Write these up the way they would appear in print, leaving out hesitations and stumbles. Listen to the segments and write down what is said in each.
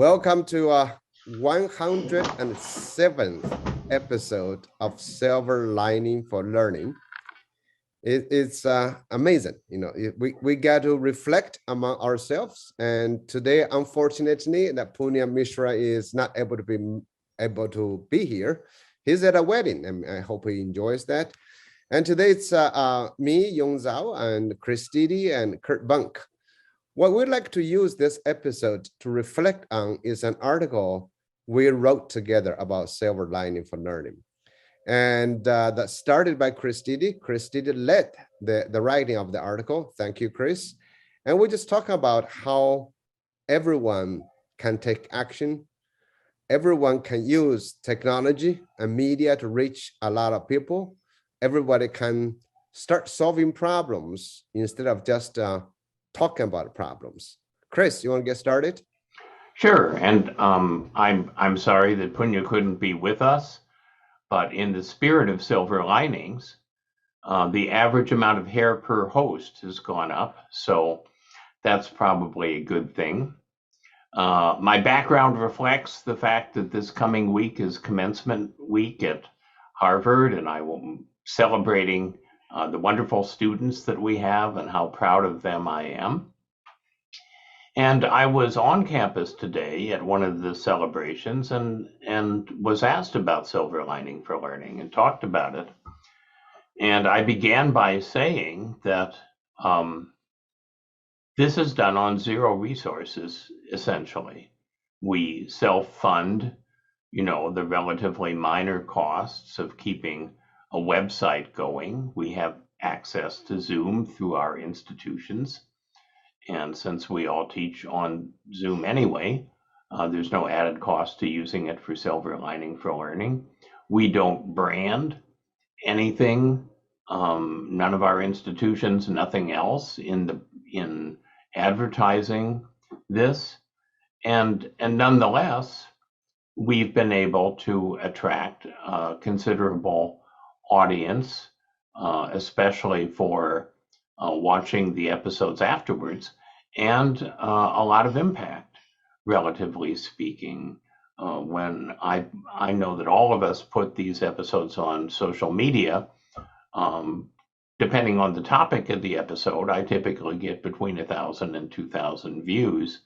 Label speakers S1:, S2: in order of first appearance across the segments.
S1: Welcome to 107th episode of Silver Lining for Learning. It's amazing, we got to reflect among ourselves. And today, unfortunately, that Punya Mishra is not able to be here. He's at a wedding, and I hope he enjoys that. And today it's me, Yong, Zhao, and Dede, and Curt, Bonk. What we'd like to use this episode to reflect on is an article we wrote together about silver lining for learning. And that started by Dede. Dede led the writing of the article. Thank you, Chris. And we just talk about how everyone can take action. Everyone can use technology and media to reach a lot of people. Everybody can start solving problems instead of just talking about problems. Chris, you want to get started?
S2: Sure, and I'm sorry that Punya couldn't be with us, but in the spirit of silver linings, the average amount of hair per host has gone up, so that's probably a good thing. My background reflects the fact that this coming week is commencement week at Harvard, and I will be celebrating the wonderful students that we have and how proud of them I am. And I was on campus today at one of the celebrations and was asked about silver lining for learning and talked about it. And I began by saying that this is done on zero resources, essentially. We self-fund, the relatively minor costs of keeping a website going. We have access to Zoom through our institutions. And since we all teach on Zoom anyway, there's no added cost to using it for silver lining for learning. We don't brand anything, none of our institutions, nothing else in advertising this. And nonetheless, we've been able to attract a considerable audience, especially for watching the episodes afterwards, and a lot of impact, relatively speaking. When I know that all of us put these episodes on social media, depending on the topic of the episode, I typically get between 1,000 and 2,000 views.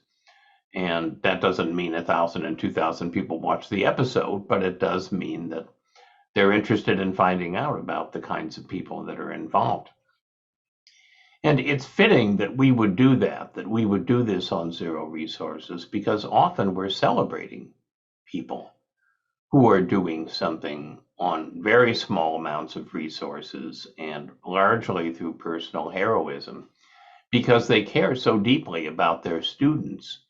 S2: And that doesn't mean 1,000 and 2,000 people watch the episode, but it does mean that they're interested in finding out about the kinds of people that are involved. And it's fitting that we would do that we would do this on zero resources, because often we're celebrating people who are doing something on very small amounts of resources and largely through personal heroism, because they care so deeply about their students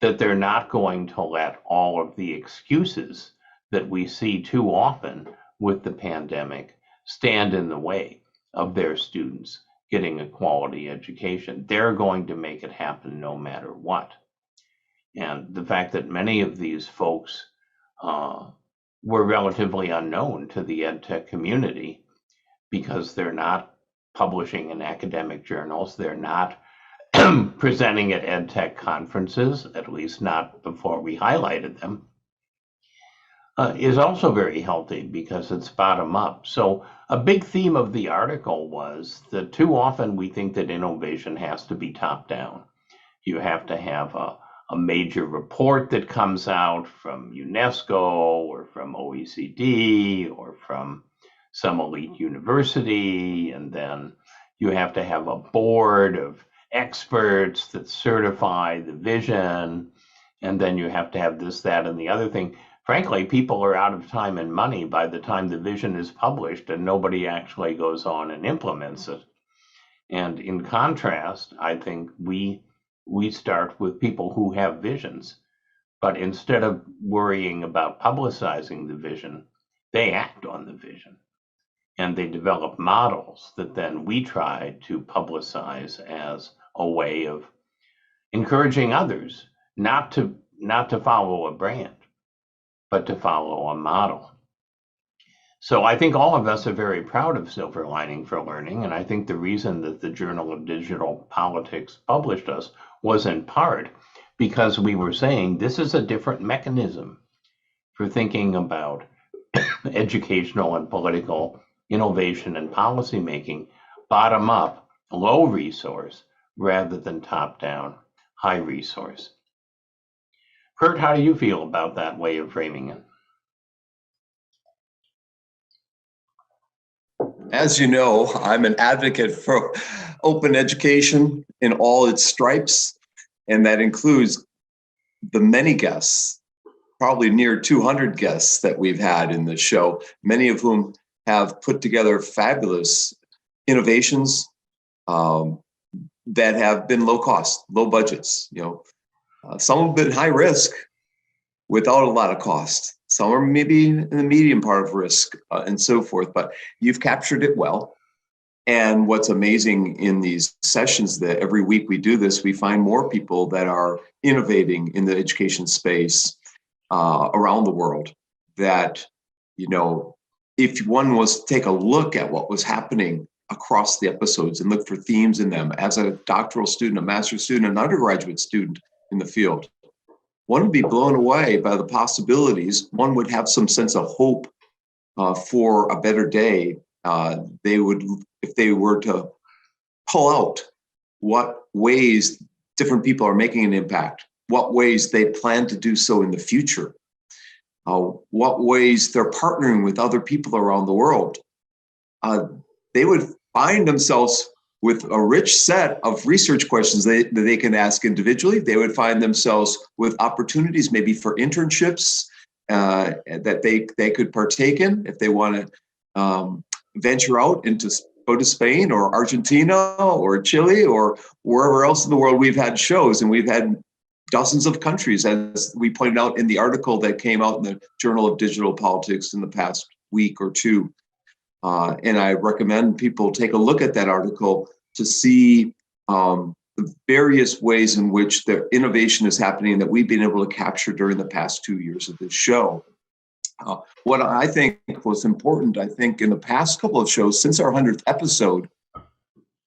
S2: that they're not going to let all of the excuses that we see too often with the pandemic stand in the way of their students getting a quality education. They're going to make it happen no matter what. And the fact that many of these folks were relatively unknown to the EdTech community because they're not publishing in academic journals, they're not presenting at EdTech conferences, at least not before we highlighted them, is also very healthy because it's bottom up. So a big theme of the article was that too often we think that innovation has to be top down. You have to have a major report that comes out from UNESCO or from OECD or from some elite university, and then you have to have a board of experts that certify the vision, and then you have to have this, that, and the other thing. Frankly, people are out of time and money by the time the vision is published, and nobody actually goes on and implements it. And in contrast, I think we start with people who have visions, but instead of worrying about publicizing the vision, they act on the vision. And they develop models that then we try to publicize as a way of encouraging others not to follow a brand, but to follow a model. So I think all of us are very proud of Silver Lining for Learning, and I think the reason that the Journal of Digital Politics published us was in part because we were saying this is a different mechanism for thinking about educational and political innovation and policymaking, bottom up, low resource, rather than top down, high resource. Curt, how do you feel about that way of framing it?
S3: As you know, I'm an advocate for open education in all its stripes, and that includes the many guests, probably near 200 guests that we've had in the show, many of whom have put together fabulous innovations that have been low cost, low budgets. Some have been high risk without a lot of cost. Some are maybe in the medium part of risk and so forth, but you've captured it well. And what's amazing in these sessions that every week we do this, we find more people that are innovating in the education space around the world that, if one was to take a look at what was happening across the episodes and look for themes in them as a doctoral student, a master's student, an undergraduate student in the field, one would be blown away by the possibilities. One would have some sense of hope for a better day. They would, if they were to pull out what ways different people are making an impact, what ways they plan to do so in the future, what ways they're partnering with other people around the world, they would find themselves with a rich set of research questions that they can ask individually. They would find themselves with opportunities maybe for internships that they could partake in if they want to venture out into go to Spain or Argentina or Chile or wherever else in the world. We've had shows and we've had dozens of countries, as we pointed out in the article that came out in the Journal of Digital Politics in the past week or two. And I recommend people take a look at that article to see the various ways in which the innovation is happening that we've been able to capture during the past 2 years of this show. What I think was important, in the past couple of shows since our 100th episode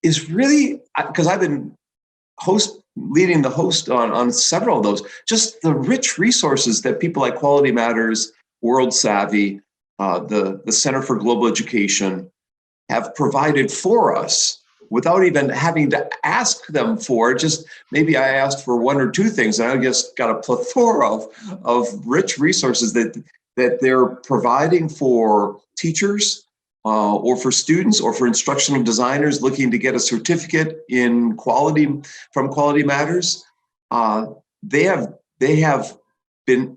S3: is really, because I've been leading the host on several of those, just the rich resources that people like Quality Matters, World Savvy, the Center for Global Education have provided for us without even having to ask them for it. Just maybe I asked for one or two things and I just got a plethora of rich resources that they're providing for teachers or for students or for instructional designers looking to get a certificate in quality from Quality Matters. They have been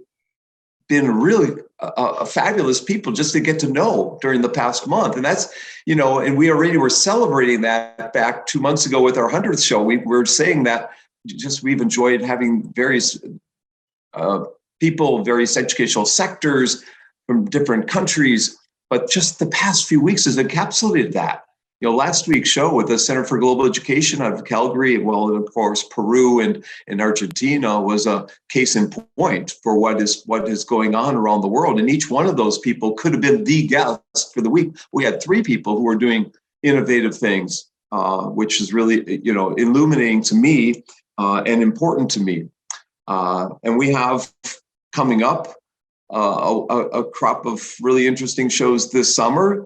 S3: really a fabulous people just to get to know during the past month. And that's, and we already were celebrating that back 2 months ago with our 100th show. We were saying that we've enjoyed having various people, various educational sectors from different countries, but just the past few weeks has encapsulated that. Last week's show with the Center for Global Education out of Calgary, well, of course, Peru and Argentina was a case in point for what is going on around the world. And each one of those people could have been the guest for the week. We had 3 people who were doing innovative things, which is really, illuminating to me and important to me. And we have coming up a crop of really interesting shows this summer.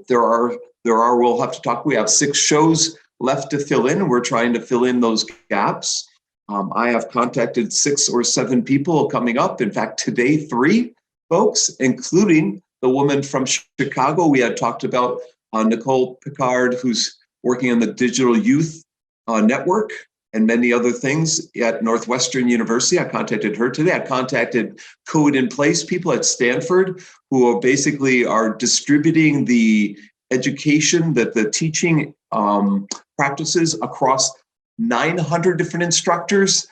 S3: We'll have to talk. We have 6 shows left to fill in, and we're trying to fill in those gaps. I have contacted 6 or 7 people coming up. In fact, today, 3 folks, including the woman from Chicago. We had talked about Nicole Picard, who's working on the Digital Youth Network and many other things at Northwestern University. I contacted her today. I contacted Code in Place people at Stanford who are distributing the education, that the teaching practices across 900 different instructors,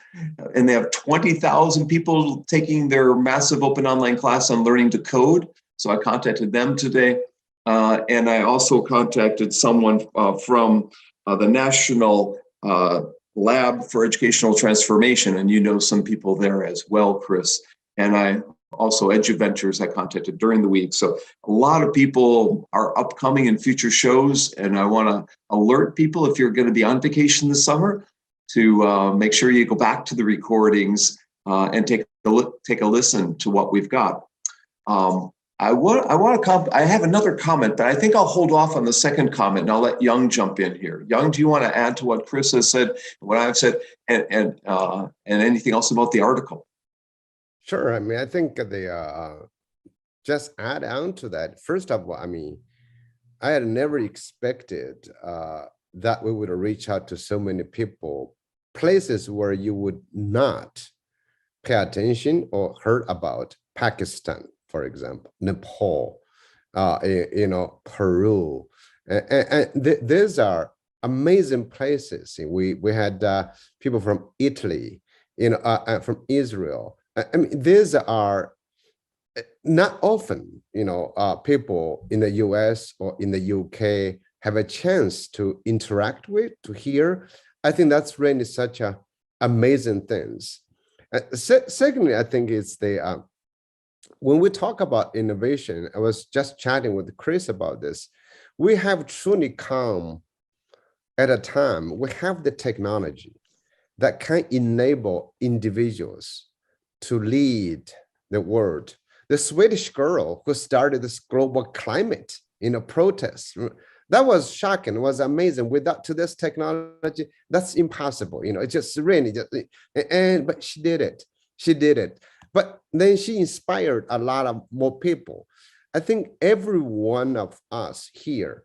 S3: and they have 20,000 people taking their massive open online class on learning to code. So I contacted them today. And I also contacted someone from the National Lab for Educational Transformation, and some people there as well, Chris. And I also EduVentures I contacted during the week. So a lot of people are upcoming in future shows, and I want to alert people, if you're going to be on vacation this summer, to make sure you go back to the recordings and take a listen to what we've got. I have another comment, but I think I'll hold off on the second comment and I'll let Yong jump in here. Yong, do you want to add to what Chris has said, what I've said, and anything else about the article?
S1: Sure. I mean, I think just add on to that. First of all, I mean, I had never expected that we would reach out to so many people, places where you would not pay attention or heard about. Pakistan, for example, Nepal, Peru, and these are amazing places. We had people from Italy, from Israel. I mean, these are not often, people in the US or in the UK have a chance to interact with, to hear. I think that's really such a amazing things. Secondly, I think it's the when we talk about innovation, I was just chatting with Chris about this. We have truly come at a time, we have the technology that can enable individuals to lead the world. The Swedish girl who started this global climate protest, that was shocking, it was amazing. Without to this technology, that's impossible. It's just really but she did it. But then she inspired a lot of more people. I think every one of us here,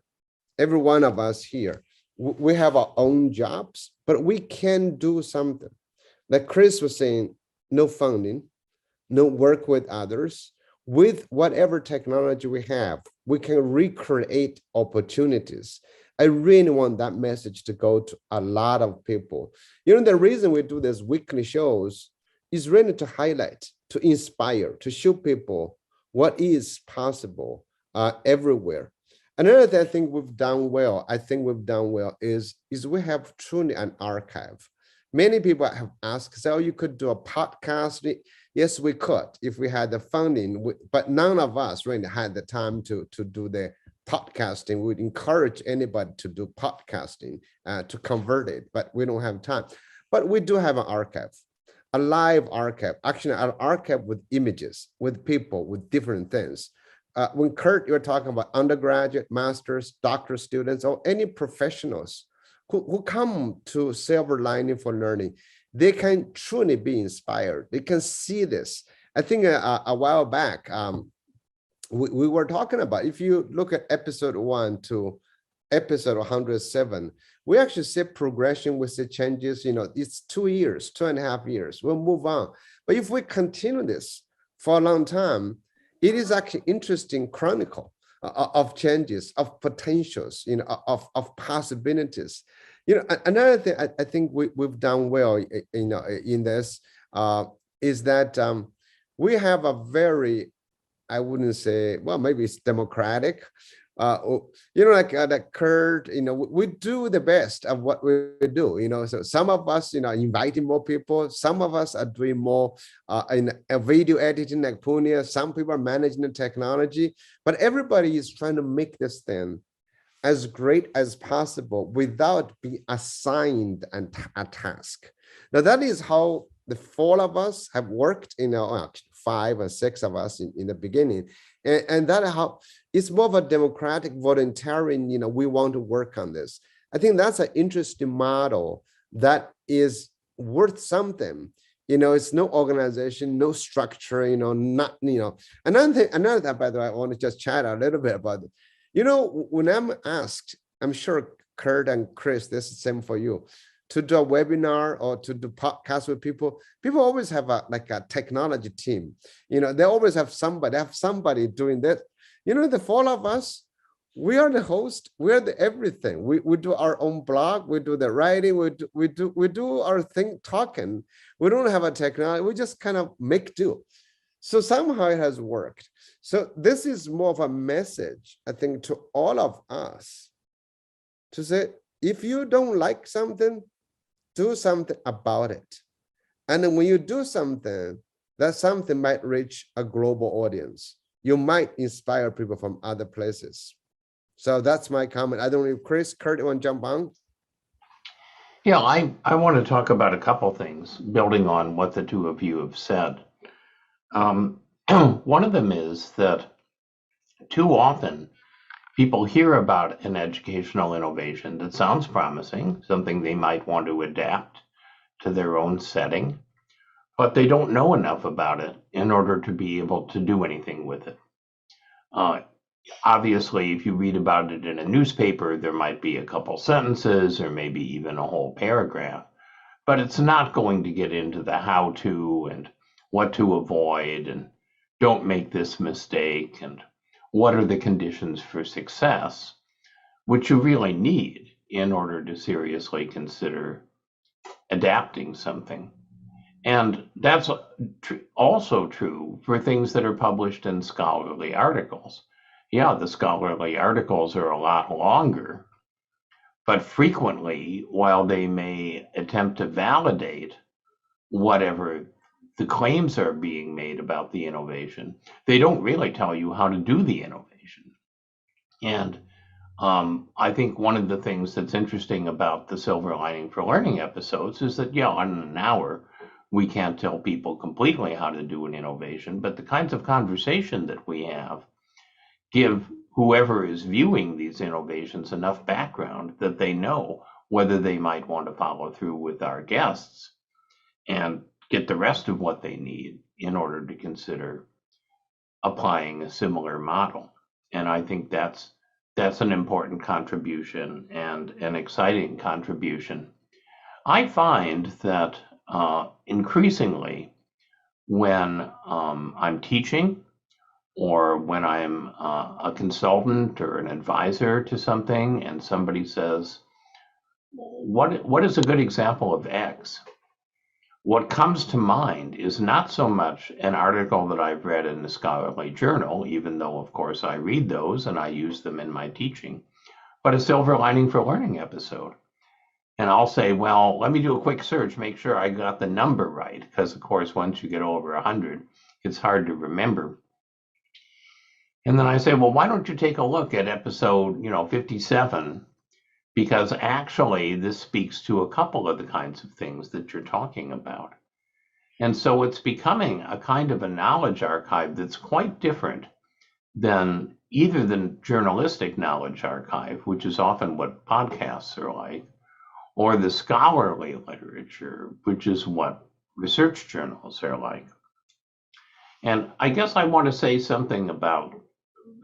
S1: we have our own jobs, but we can do something. Like Chris was saying, no funding, no work with others. With whatever technology we have, we can recreate opportunities. I really want that message to go to a lot of people. The reason we do these weekly shows is really to highlight, to inspire, to show people what is possible everywhere. Another thing I think we've done well, is we have truly an archive. Many people have asked, so you could do a podcast. Yes, we could if we had the funding, but none of us really had the time to do the podcasting. We'd encourage anybody to do podcasting, to convert it, but we don't have time. But we do have an archive, a live archive, actually an archive with images, with people, with different things. When Curt, you're talking about undergraduate, master's, doctoral students, or any professionals who come to Silver Lining for Learning, they can truly be inspired. They can see this. I think a while back, we were talking about, if you look at episode 1 to episode 107, we actually see progression, we see changes. It's 2 years, 2.5 years, we'll move on. But if we continue this for a long time, it is actually interesting chronicle of changes, of potentials, of possibilities. Another thing I think we've done well, in this is that we have a very, I wouldn't say, well, maybe it's democratic. Like Curt, we do the best of what we do. So some of us, inviting more people. Some of us are doing more in a video editing, like Punya. Some people are managing the technology, but everybody is trying to make this thing as great as possible without being assigned a task. Now, that is how the 4 of us have worked, 5 or 6 of us in the beginning. And that how it's more of a democratic volunteering, we want to work on this. I think that's an interesting model that is worth something. It's no organization, no structure, another thing, by the way, I want to just chat a little bit about it. When I'm asked, I'm sure Curt and Chris, this is the same for you, to do a webinar or to do podcasts with people always have a technology team. They always have somebody doing that. The 4 of us, we are the host, we are the everything. We do our own blog, we do the writing, we do our thing talking. We don't have a technology, we just kind of make do. So somehow it has worked. So this is more of a message, I think, to all of us to say, if you don't like something, do something about it. And then when you do something, that something might reach a global audience. You might inspire people from other places. So that's my comment. I don't know if Chris, Curt, you want to jump on?
S2: Yeah, I want to talk about a couple things, building on what the two of you have said. Um, one of them is that too often people hear about an educational innovation that sounds promising, something they might want to adapt to their own setting, but they don't know enough about it in order to be able to do anything with it. Uh, Obviously, if you read about it in a newspaper, there might be a couple sentences or maybe even a whole paragraph, but it's not going to get into the how to and what to avoid and don't make this mistake and what are the conditions for success, which you really need in order to seriously consider adapting something. And that's also true for things that are published in scholarly articles. Yeah, the scholarly articles are a lot longer, but frequently, while they may attempt to validate whatever the claims are being made about the innovation, they don't really tell you how to do the innovation. And I think one of the things that's interesting about the Silver Lining for Learning episodes is that, yeah, in an hour, we can't tell people completely how to do an innovation, but the kinds of conversation that we have give whoever is viewing these innovations enough background that they know whether they might want to follow through with our guests and get the rest of what they need in order to consider applying a similar model. And I think that's an important contribution and an exciting contribution. I find that increasingly when I'm teaching or when I'm a consultant or an advisor to something and somebody says, what is a good example of X? What comes to mind is not so much an article that I've read in a scholarly journal, even though, of course, I read those and I use them in my teaching, but a Silver Lining for Learning episode. And I'll say, well, let me do a quick search, make sure I got the number right, because, of course, once you get over 100, it's hard to remember. And then I say, well, why don't you take a look at episode, 57, because actually this speaks to a couple of the kinds of things that you're talking about. And so it's becoming a kind of a knowledge archive that's quite different than either the journalistic knowledge archive, which is often what podcasts are like, or the scholarly literature, which is what research journals are like. And I guess I want to say something about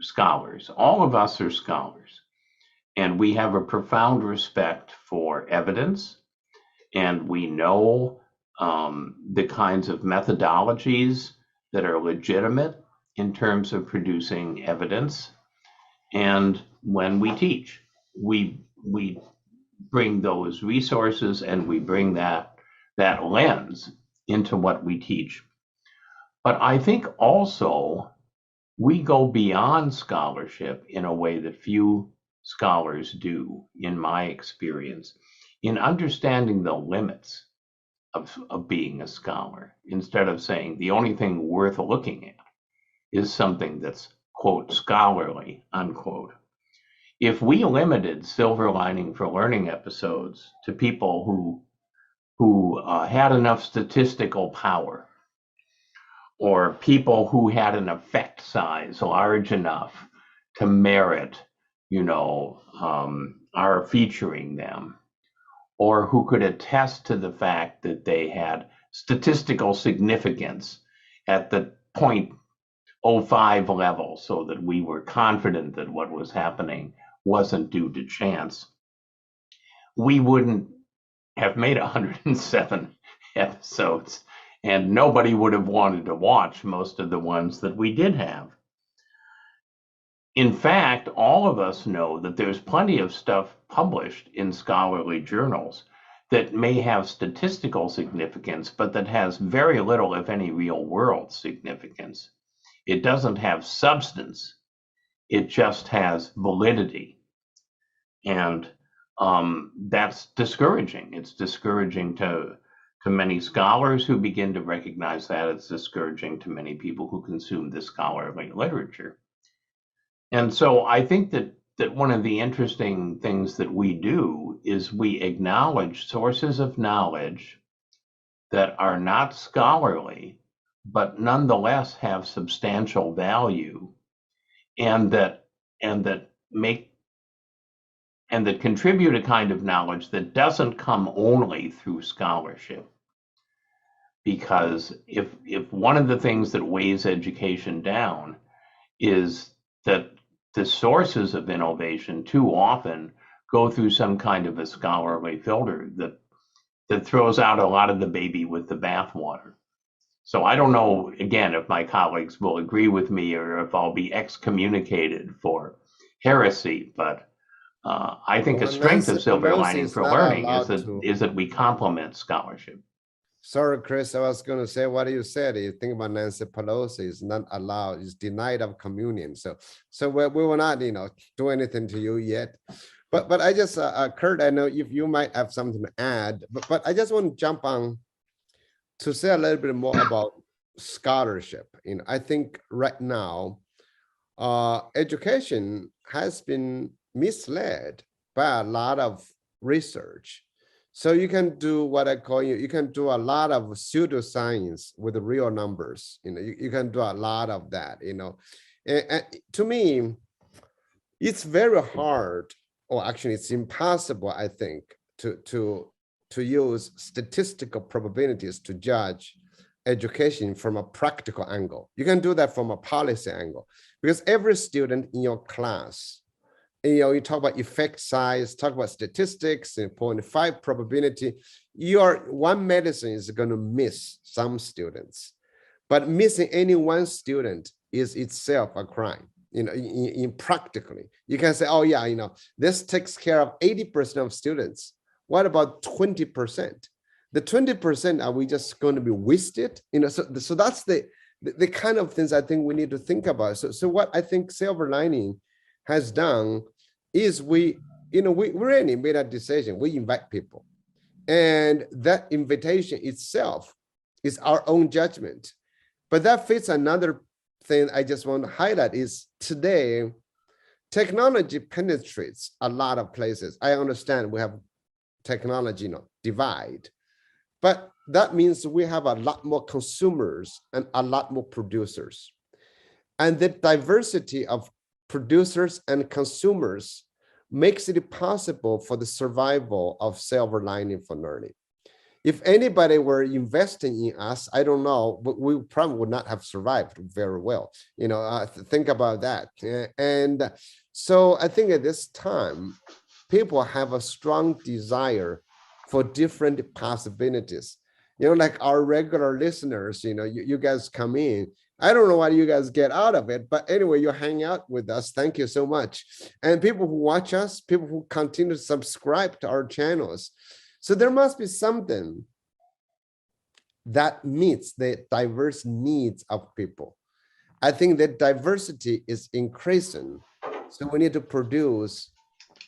S2: scholars. All of us are scholars, and we have a profound respect for evidence, and we know the kinds of methodologies that are legitimate in terms of producing evidence. And when we teach, we bring those resources and we bring that lens into what we teach. But I think also we go beyond scholarship in a way that few scholars do, in my experience, in understanding the limits of being a scholar, instead of saying the only thing worth looking at is something that's, quote, scholarly, unquote. If we limited Silver Lining for Learning episodes to people who had enough statistical power, or people who had an effect size large enough to merit, our featuring them, or who could attest to the fact that they had statistical significance at the 0.05 level, so that we were confident that what was happening wasn't due to chance, we wouldn't have made 107 episodes, and nobody would have wanted to watch most of the ones that we did have. In fact, all of us know that there's plenty of stuff published in scholarly journals that may have statistical significance, but that has very little, if any, real world significance. It doesn't have substance, it just has validity. And that's discouraging. It's discouraging to many scholars who begin to recognize that. It's discouraging to many people who consume this scholarly literature. And so I think that that one of the interesting things that we do is we acknowledge sources of knowledge that are not scholarly, but nonetheless have substantial value, and that make and that contribute a kind of knowledge that doesn't come only through scholarship. Because if one of the things that weighs education down is that the sources of innovation too often go through some kind of a scholarly filter that throws out a lot of the baby with the bathwater. So I don't know, again, if my colleagues will agree with me or if I'll be excommunicated for heresy, but I think a
S1: Well,
S2: strength of Silver
S1: Nancy
S2: Lining
S1: is
S2: for
S1: not
S2: Learning
S1: allowed to.
S2: is that we complement scholarship.
S1: Sorry, Chris, I was going to say what you said. You think about Nancy Pelosi is not allowed, is denied of communion. So we will not, do anything to you yet. But I just, Curt, I know you might have something to add, but I just want to jump on to say a little bit more about scholarship. I think right now, education has been misled by a lot of research. So you can do what I call you can do a lot of pseudoscience with the real numbers. You can do a lot of that, and to me, it's very hard, or actually it's impossible, I think, to use statistical probabilities to judge education from a practical angle. You can do that from a policy angle, because every student in your class, you talk about effect size, talk about statistics, and 0.5 probability, your one medicine is going to miss some students, but missing any one student is itself a crime. In practically, you can say, oh yeah, this takes care of 80% of students. What about 20%? The 20%, are we just going to be wasted? So that's the kind of things I think we need to think about. So what I think Silver Lining has done is we really made a decision. We invite people, and that invitation itself is our own judgment. But that fits another thing I just want to highlight is today, technology penetrates a lot of places. I understand we have technology divide, but that means we have a lot more consumers and a lot more producers. And the diversity of producers and consumers makes it possible for the survival of Silver Lining for Learning. If anybody were investing in us, I don't know, but we probably would not have survived very well. Think about that. And so I think at this time, people have a strong desire for different possibilities. Like our regular listeners, you guys come in. I don't know what you guys get out of it, but anyway, you hang out with us. Thank you so much. And people who watch us, people who continue to subscribe to our channels. So there must be something that meets the diverse needs of people. I think that diversity is increasing. So we need to produce,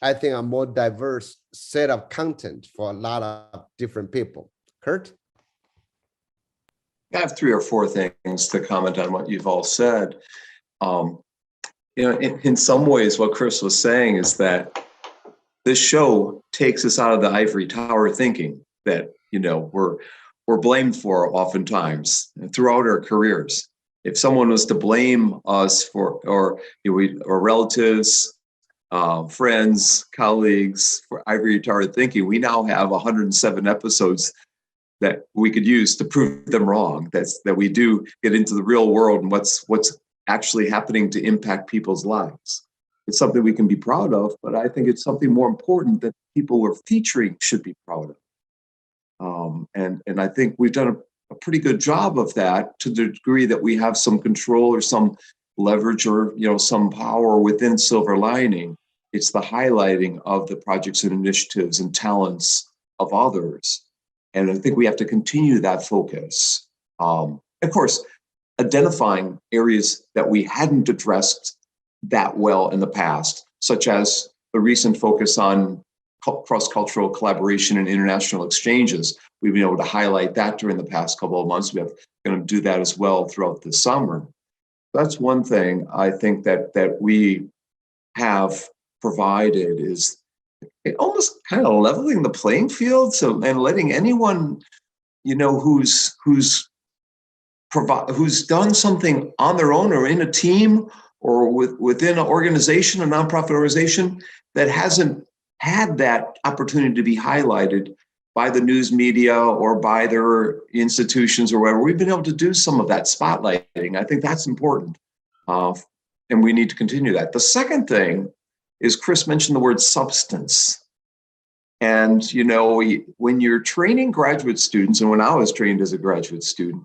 S1: I think, a more diverse set of content for a lot of different people. Curt?
S3: I have 3 or 4 things to comment on what you've all said. In some ways, what Chris was saying is that this show takes us out of the ivory tower thinking that we're blamed for oftentimes throughout our careers. If someone was to blame us for, or relatives, friends, colleagues for ivory tower thinking, we now have 107 episodes that we could use to prove them wrong. That we do get into the real world and what's actually happening to impact people's lives. It's something we can be proud of, but I think it's something more important that people we're featuring should be proud of. And I think we've done a pretty good job of that to the degree that we have some control or some leverage or some power within Silver Lining. It's the highlighting of the projects and initiatives and talents of others. And I think we have to continue that focus. Of course, identifying areas that we hadn't addressed that well in the past, such as the recent focus on cross-cultural collaboration and international exchanges. We've been able to highlight that during the past couple of months. We're going to do that as well throughout the summer. That's one thing I think that we have provided is it almost kind of leveling the playing field. So, and letting anyone, who's done something on their own or in a team or within an organization, a nonprofit organization that hasn't had that opportunity to be highlighted by the news media or by their institutions or whatever. We've been able to do some of that spotlighting. I think that's important. And we need to continue that. The second thing is Chris mentioned the word substance. And, when you're training graduate students, and when I was trained as a graduate student,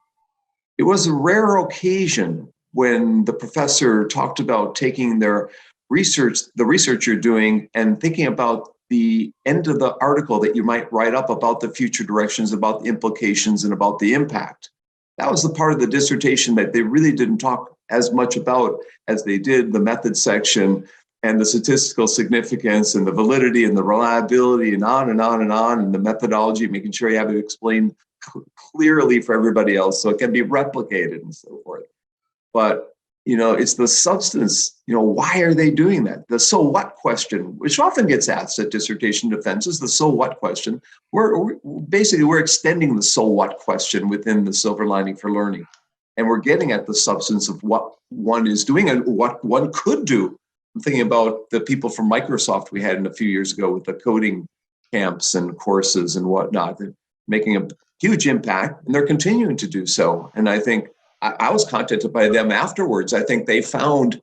S3: it was a rare occasion when the professor talked about taking the research you're doing and thinking about the end of the article that you might write up about the future directions, about the implications, and about the impact. That was the part of the dissertation that they really didn't talk as much about as they did the method section and the statistical significance and the validity and the reliability and on and on and on, and the methodology, making sure you have it explained clearly for everybody else so it can be replicated and so forth. But it's the substance, why are they doing that? The so what question, which often gets asked at dissertation defenses, the so what question. We're extending the so what question within the silver lining for learning. And we're getting at the substance of what one is doing and what one could do. I'm thinking about the people from Microsoft we had a few years ago with the coding camps and courses and whatnot. They're making a huge impact, and they're continuing to do so. And I think I was contacted by them afterwards. I think they found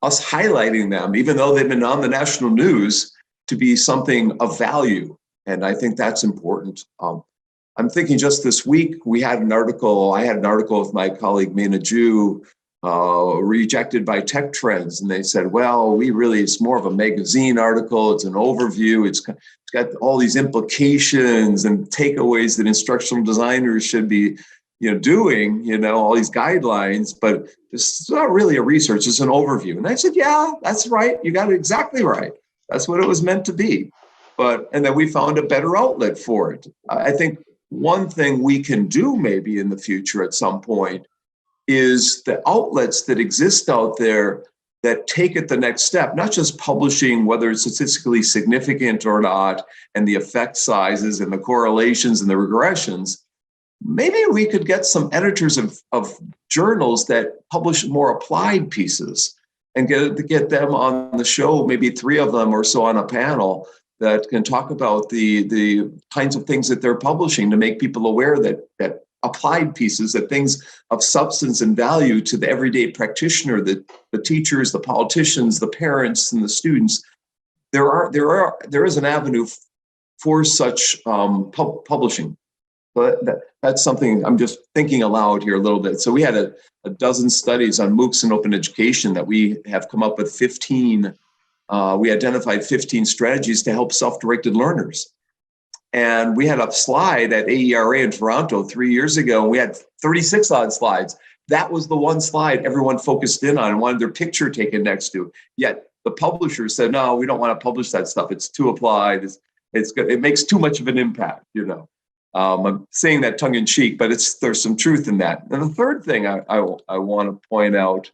S3: us highlighting them, even though they've been on the national news, to be something of value. And I think that's important. I'm thinking just this week, I had an article with my colleague, Mina Ju, rejected by Tech Trends. And they said, well, it's more of a magazine article. It's an overview. It's got all these implications and takeaways that instructional designers should be doing, all these guidelines, but it's not really a research, it's an overview. And I said, yeah, that's right. You got it exactly right. That's what it was meant to be. And then we found a better outlet for it. I think one thing we can do maybe in the future at some point is the outlets that exist out there that take it the next step, not just publishing whether it's statistically significant or not, and the effect sizes and the correlations and the regressions. Maybe we could get some editors of journals that publish more applied pieces and get them on the show, maybe 3 of them or so on a panel that can talk about the kinds of things that they're publishing to make people aware that applied pieces, that things of substance and value to the everyday practitioner, the teachers, the politicians, the parents, and the students. There is an avenue for such publishing. But that's something I'm just thinking aloud here a little bit. So we had a dozen studies on MOOCs and open education that we have come up with 15. We identified 15 strategies to help self-directed learners. And we had a slide at AERA in Toronto 3 years ago, and we had 36 odd slides. That was the one slide everyone focused in on and wanted their picture taken next to. Yet the publisher said, no, we don't want to publish that stuff. It's too applied. It makes too much of an impact, I'm saying that tongue in cheek, but there's some truth in that. And the third thing I want to point out,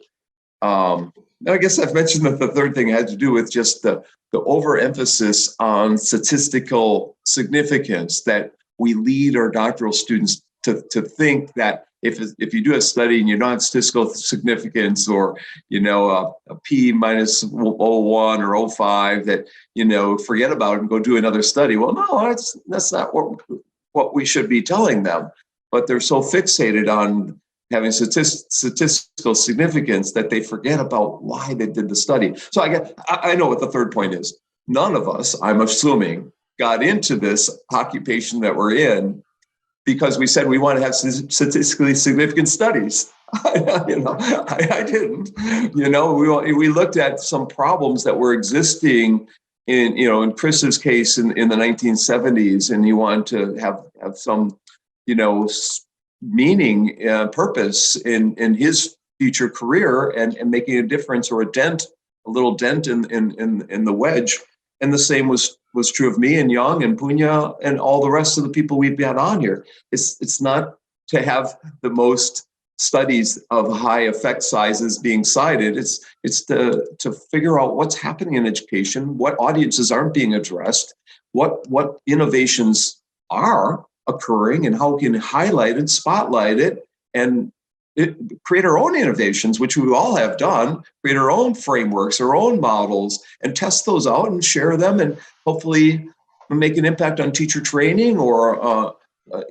S3: I guess I've mentioned that the third thing had to do with just the overemphasis on statistical significance, that we lead our doctoral students to think that if you do a study and you don't have statistical significance or, a P minus 0.1 or 0.5, that, forget about it and go do another study. Well, no, that's not what we should be telling them, but they're so fixated on having statistical significance that they forget about why they did the study. So I know what the third point is. None of us, I'm assuming, got into this occupation that we're in because we said we want to have statistically significant studies. I didn't. We looked at some problems that were existing in Chris's case in the 1970s, and he wanted to have some, meaning, purpose in his future career and making a difference or a little dent in the wedge. And the same was true of me and Yong and Punya and all the rest of the people we've got on here. It's not to have the most studies of high effect sizes being cited. It's to figure out what's happening in education, what audiences aren't being addressed, what innovations are occurring, and how we can highlight and spotlight it, and create our own innovations, which we all have done, create our own frameworks, our own models, and test those out and share them, and hopefully make an impact on teacher training or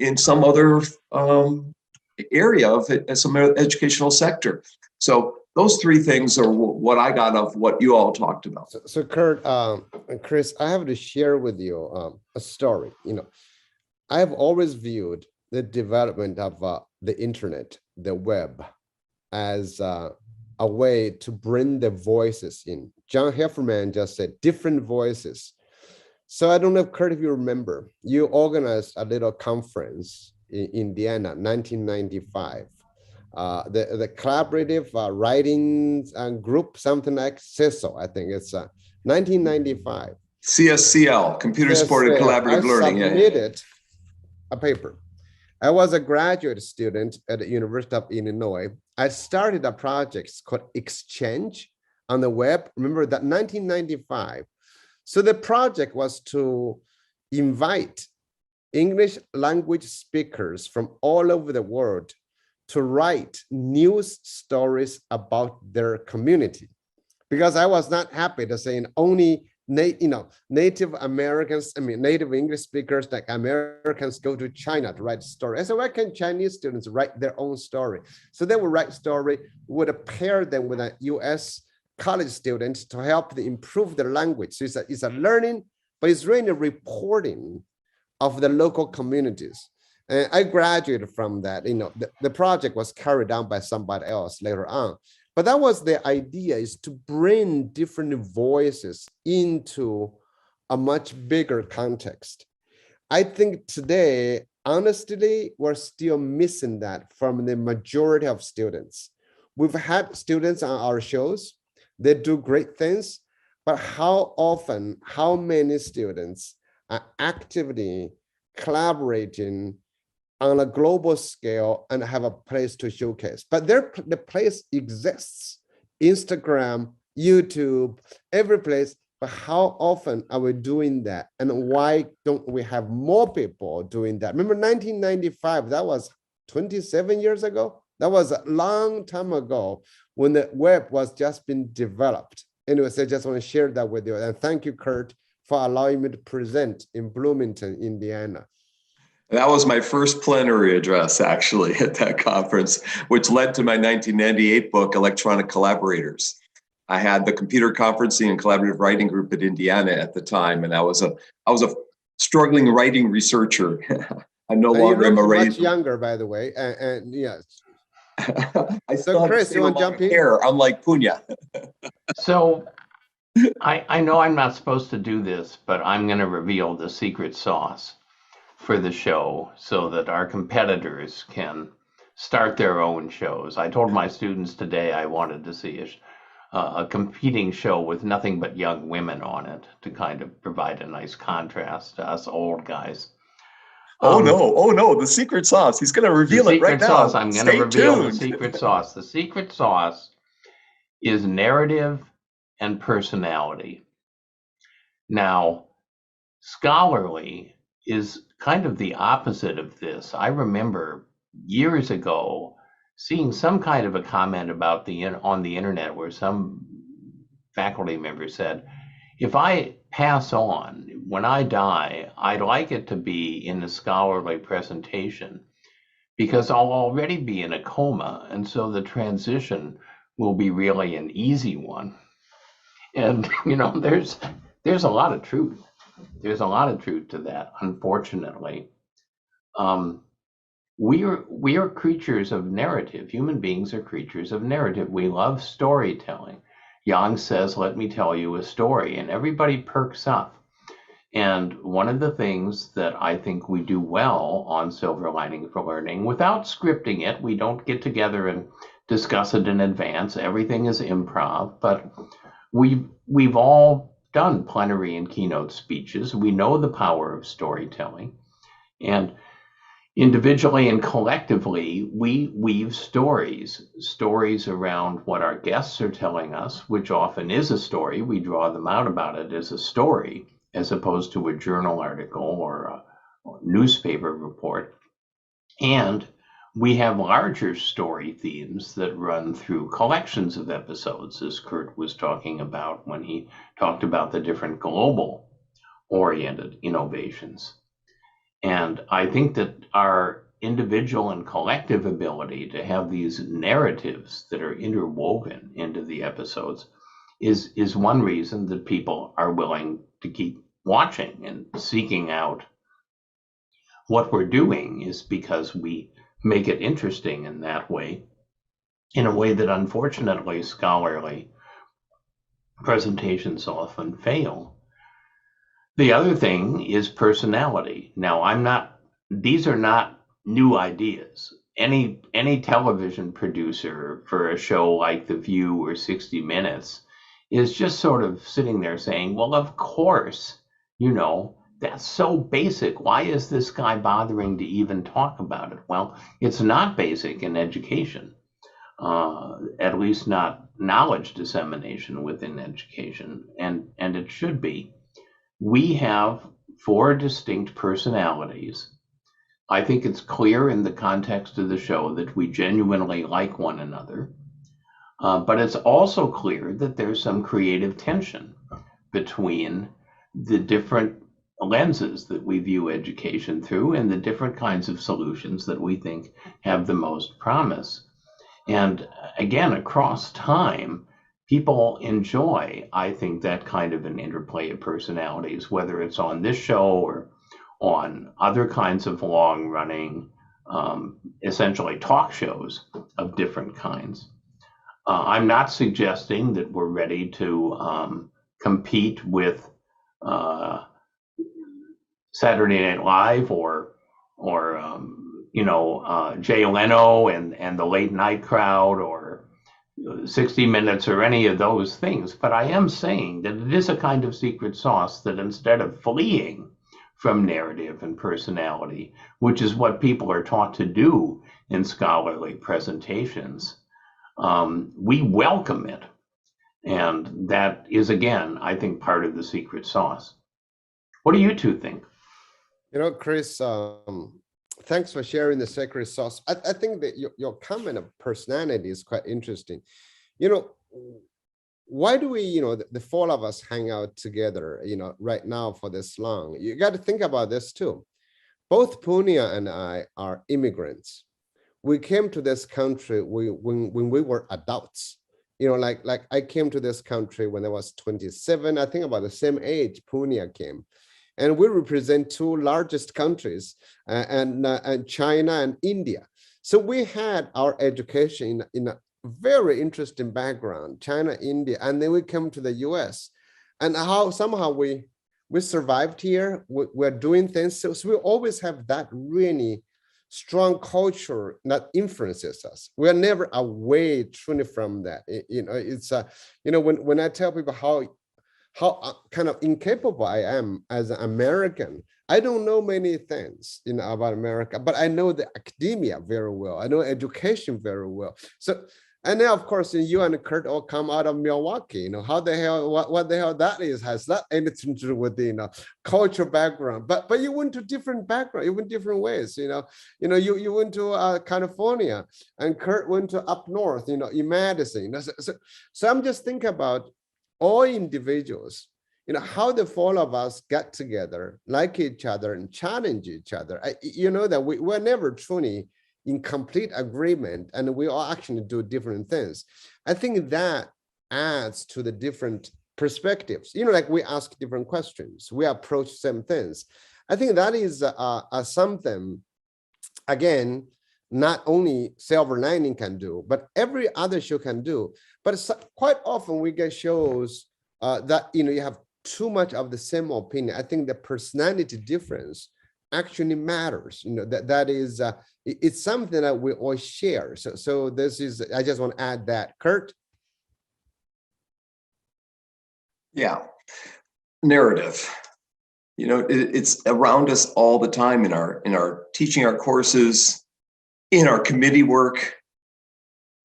S3: in some other area of it, some educational sector. So those three things are what I got of what you all talked about.
S1: So Curt, and Chris, I have to share with you a story. I have always viewed the development of the internet, the web, as a way to bring the voices in. John Heffernan just said different voices. So I don't know, Curt, if you remember, you organized a little conference in Indiana, 1995. The collaborative writing group, something like CISO, I think it's 1995.
S3: CSCL, Computer Supported Collaborative Learning.
S1: I submitted a paper. I was a graduate student at the University of Illinois. I started a project called Exchange on the web. Remember that 1995. So the project was to invite English language speakers from all over the world to write news stories about their community. Because I was not happy to say only Native Americans, native English speakers like Americans go to China to write story. I said, why can't Chinese students write their own story? So they would write story, would pair them with a US college students to help them improve their language. So it's a learning, but it's really reporting of the local communities. And I graduated from that. The project was carried on by somebody else later on. But that was the idea, is to bring different voices into a much bigger context. I think today, honestly, we're still missing that from the majority of students. We've had students on our shows, they do great things, but how often, how many students are actively collaborating on a global scale and have a place to showcase? But the place exists, Instagram, YouTube, every place. But how often are we doing that? And why don't we have more people doing that? Remember 1995, that was 27 years ago. That was a long time ago when the web was just being developed. Anyways, I just want to share that with you. And thank you, Curt, for allowing me to present in Bloomington, Indiana.
S3: That was my first plenary address, actually, at that conference, which led to my 1998 book, Electronic Collaborators. I had the computer conferencing and collaborative writing group at Indiana at the time, and I was a struggling writing researcher. I'm no longer a
S1: much younger, by the way, and yes.
S3: I still Chris, you want to jump in? Hair, unlike Punya.
S2: So I know I'm not supposed to do this, but I'm going to reveal the secret sauce for the show so that our competitors can start their own shows. I told my students today I wanted to see a competing show with nothing but young women on it to kind of provide a nice contrast to us old guys.
S3: Oh no, the secret sauce. He's going to reveal it right now.
S2: I'm going to reveal the secret sauce. The secret sauce is narrative and personality. Now, scholarly is kind of the opposite of this. I remember years ago seeing some kind of a comment about on the internet where some faculty member said, if I pass on, when I die, I'd like it to be in a scholarly presentation because I'll already be in a coma, and so the transition will be really an easy one. And, there's a lot of truth. There's a lot of truth to that, unfortunately. We are creatures of narrative. Human beings are creatures of narrative. We love storytelling. Yong says, let me tell you a story, and everybody perks up. And one of the things that I think we do well on Silver Lining for Learning, without scripting it, we don't get together and discuss it in advance. Everything is improv, but we've all done plenary and keynote speeches. We know the power of storytelling. And individually and collectively, we weave stories around what our guests are telling us, which often is a story. We draw them out about it as a story, as opposed to a journal article or a newspaper report. And we have larger story themes that run through collections of episodes, as Curt was talking about when he talked about the different global oriented innovations. And I think that our individual and collective ability to have these narratives that are interwoven into the episodes is one reason that people are willing to keep watching and seeking out what we're doing, is because we make it interesting in that way, in a way that unfortunately scholarly presentations often fail. The other thing is personality. Now, these are not new ideas. Any television producer for a show like The View or 60 Minutes is just sort of sitting there saying, well, of course, that's so basic. Why is this guy bothering to even talk about it? Well, it's not basic in education, at least not knowledge dissemination within education, and it should be. We have 4 distinct personalities. I think it's clear in the context of the show that we genuinely like one another, but it's also clear that there's some creative tension between the different lenses that we view education through and the different kinds of solutions that we think have the most promise. And again, across time, people enjoy, I think, that kind of an interplay of personalities, whether it's on this show or on other kinds of long-running, essentially talk shows of different kinds. I'm not suggesting that we're ready to compete with Saturday Night Live or Jay Leno and the late night crowd or 60 Minutes or any of those things. But I am saying that it is a kind of secret sauce that instead of fleeing from narrative and personality, which is what people are taught to do in scholarly presentations, we welcome it. And that is, again, I think, part of the secret sauce. What do you two think?
S1: Chris, thanks for sharing the secret sauce. I think that your comment of personality is quite interesting. Why do we, the 4 of us hang out together, right now for this long? You got to think about this too. Both Punya and I are immigrants. We came to this country when we were adults. Like I came to this country when I was 27. I think about the same age Punya came. And we represent 2 largest countries, and China and India. So we had our education in a very interesting background, China, India, and then we came to the US. And how somehow we survived here, we're doing things. So we always have that really strong culture that influences us. We are never away truly from that. It's when I tell people how kind of incapable I am as an American. I don't know many things, about America, but I know the academia very well. I know education very well. So, and then of course, you and Curt all come out of Milwaukee. How the hell, what the hell that is? Has that anything to do with the cultural background? But you went to different background, you went different ways. You went to California, and Curt went to up north. In Madison. So I'm just thinking about all individuals, how the 4 of us get together, like each other and challenge each other. That we're never truly in complete agreement, and we all actually do different things. I think that adds to the different perspectives. Like we ask different questions, we approach same things. I think that is something, again, not only Silver Lining can do, but every other show can do. But quite often we get shows that you have too much of the same opinion. I think the personality difference actually matters. That is it's something that we all share. So this is, I just want to add that. Curt?
S3: Yeah, narrative. it's around us all the time in our teaching, our courses, in our committee work,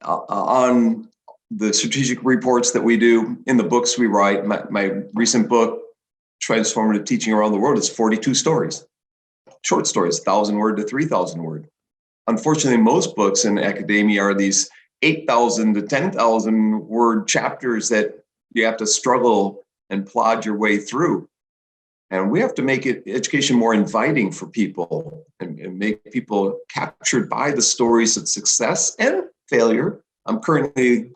S3: on the strategic reports that we do, in the books we write. My recent book, Transformative Teaching Around the World, is 42 stories, short stories, 1,000 word to 3,000 word. Unfortunately, most books in academia are these 8,000 to 10,000 word chapters that you have to struggle and plod your way through. And we have to make education more inviting for people and make people captured by the stories of success and failure. I'm currently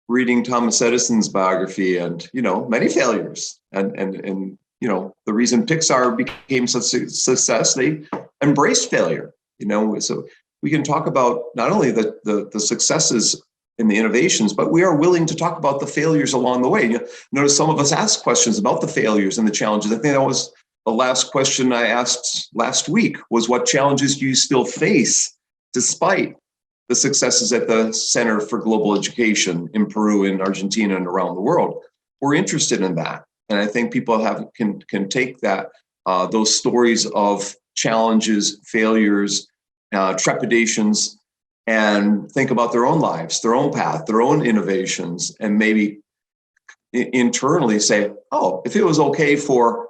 S3: reading Thomas Edison's biography, and many failures, and the reason Pixar became such a success, they embraced failure. So we can talk about not only the successes in the innovations, but we are willing to talk about the failures along the way. Notice some of us ask questions about the failures and the challenges. I think that was the last question I asked last week, was what challenges do you still face despite the successes at the Center for Global Education in Peru, in Argentina, and around the world? We're interested in that. And I think people can take that, those stories of challenges, failures, trepidations, and think about their own lives, their own path, their own innovations, and maybe internally say, oh, if it was okay for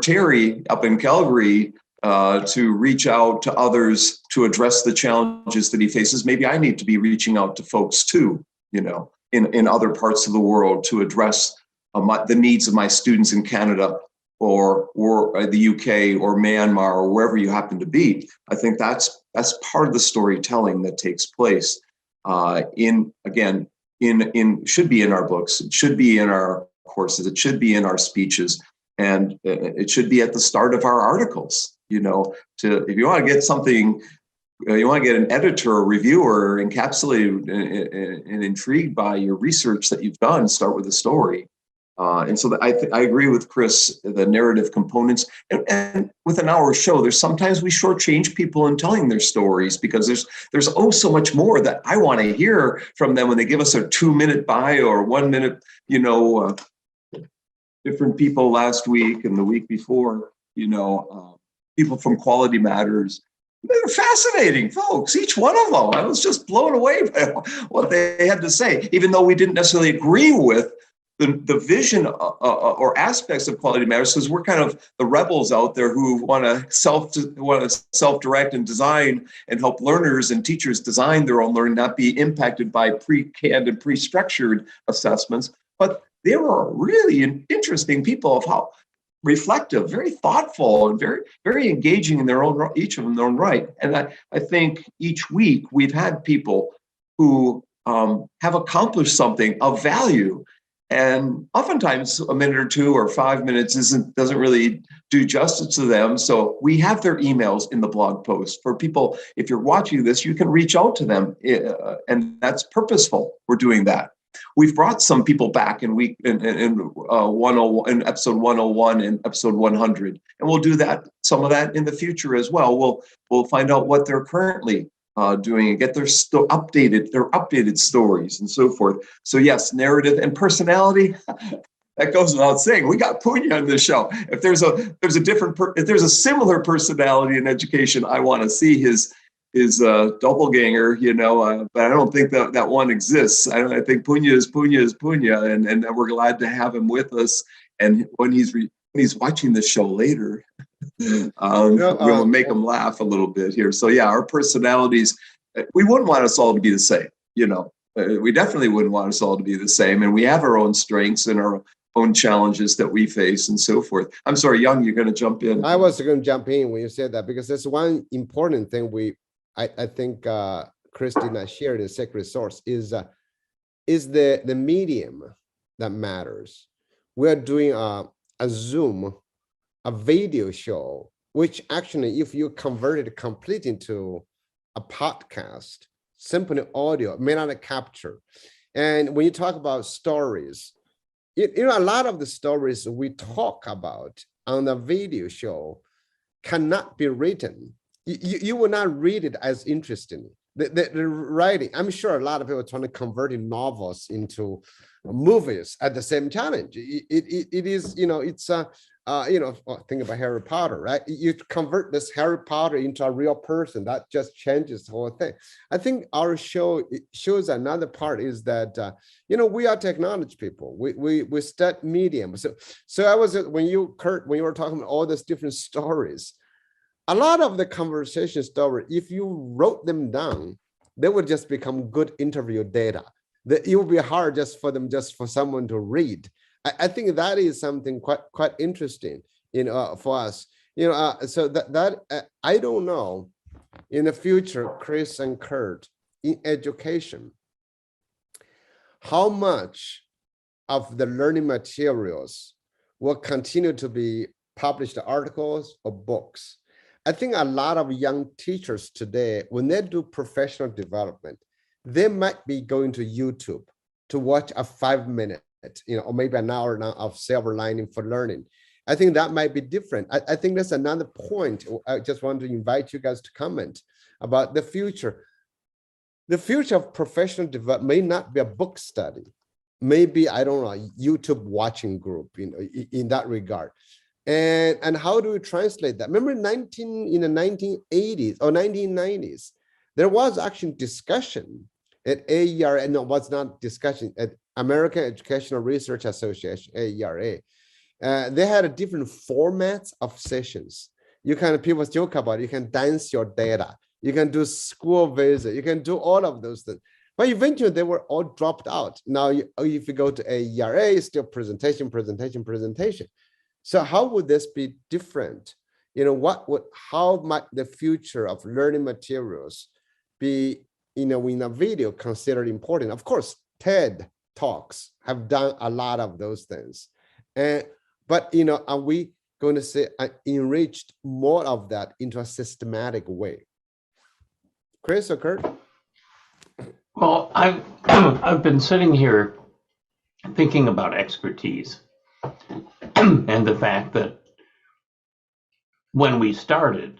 S3: Terry up in Calgary to reach out to others to address the challenges that he faces, maybe I need to be reaching out to folks too, in other parts of the world to address the needs of my students in Canada or the UK or Myanmar or wherever you happen to be. I think that's part of the storytelling that takes place should be in our books, it should be in our courses, it should be in our speeches, and it should be at the start of our articles. If you want to get something, you want to get an editor or reviewer encapsulated and intrigued by your research that you've done, start with a story. And so I agree with Chris, the narrative components. And with an hour show, there's sometimes we shortchange people in telling their stories, because there's so much more that I want to hear from them when they give us a 2-minute bio or 1 minute, different people last week and the week before, people from Quality Matters. They're fascinating folks, each one of them. I was just blown away by what they had to say, even though we didn't necessarily agree with the vision or aspects of Quality Matters, because we're kind of the rebels out there who want to self-direct and design and help learners and teachers design their own learning, not be impacted by pre-canned and pre-structured assessments. But they were really interesting people, of how reflective, very thoughtful, and very, very engaging in their own, each of them their own right. And I think each week we've had people who have accomplished something of value. And oftentimes a minute or 2 or 5 minutes doesn't really do justice to them. So we have their emails in the blog post for people. If you're watching this, you can reach out to them, and that's purposeful. We're doing that. We've brought some people back in episode 101 and episode 100, and we'll do some of that in the future as well. We'll find out what they're currently doing and get their updated stories and so forth. So yes, narrative and personality. That goes without saying. We got Punya on this show. If there's a similar personality in education, I want to see his doppelganger, but I don't think that one exists. I think Punya is Punya, and we're glad to have him with us. And when he's watching this show later, we'll make him laugh a little bit here. So yeah, our personalities, we wouldn't want us all to be the same. We definitely wouldn't want us all to be the same, and we have our own strengths and our own challenges that we face and so forth. I'm sorry, Yong, you're going to jump in.
S1: I was going to jump in when you said that, because there's one important thing I think Christina shared, the secret source is the medium that matters. We're doing a Zoom, a video show, which actually, if you convert it completely into a podcast, simply audio, may not capture. And when you talk about stories, a lot of the stories we talk about on the video show cannot be written. You will not read it as interesting. The writing, I'm sure a lot of people are trying to convert novels into movies at the same challenge. It is, think about Harry Potter, right? You convert this Harry Potter into a real person, that just changes the whole thing. I think our show shows another part is that, we are technology people. We study medium. So I was, Curt, when you were talking about all these different stories, a lot of the conversation story, if you wrote them down, they would just become good interview data. That it would be hard just for someone to read. I think that is something quite interesting, for us. So that I don't know in the future, Chris and Curt, in education, how much of the learning materials will continue to be published articles or books. I think a lot of young teachers today, when they do professional development, they might be going to YouTube to watch a 5 minute, or maybe an hour now of silver lining for learning. I think that might be different. I think that's another point. I just want to invite you guys to comment about the future. The future of professional development may not be a book study. Maybe, I don't know, YouTube watching group, in that regard. And how do we translate that? Remember in the 1980s or 1990s, there was actually discussion at AERA, no, it was not discussion, at American Educational Research Association, AERA. They had a different formats of sessions. People joke about it. You can dance your data. You can do school visit. You can do all of those things. But eventually they were all dropped out. Now, if you go to AERA, it's still presentation. So how would this be different? How might the future of learning materials be, in a video considered important? Of course, TED Talks have done a lot of those things. But, are we going to say enriched more of that into a systematic way? Chris or Curt?
S2: Well, I've been sitting here thinking about expertise and the fact that when we started,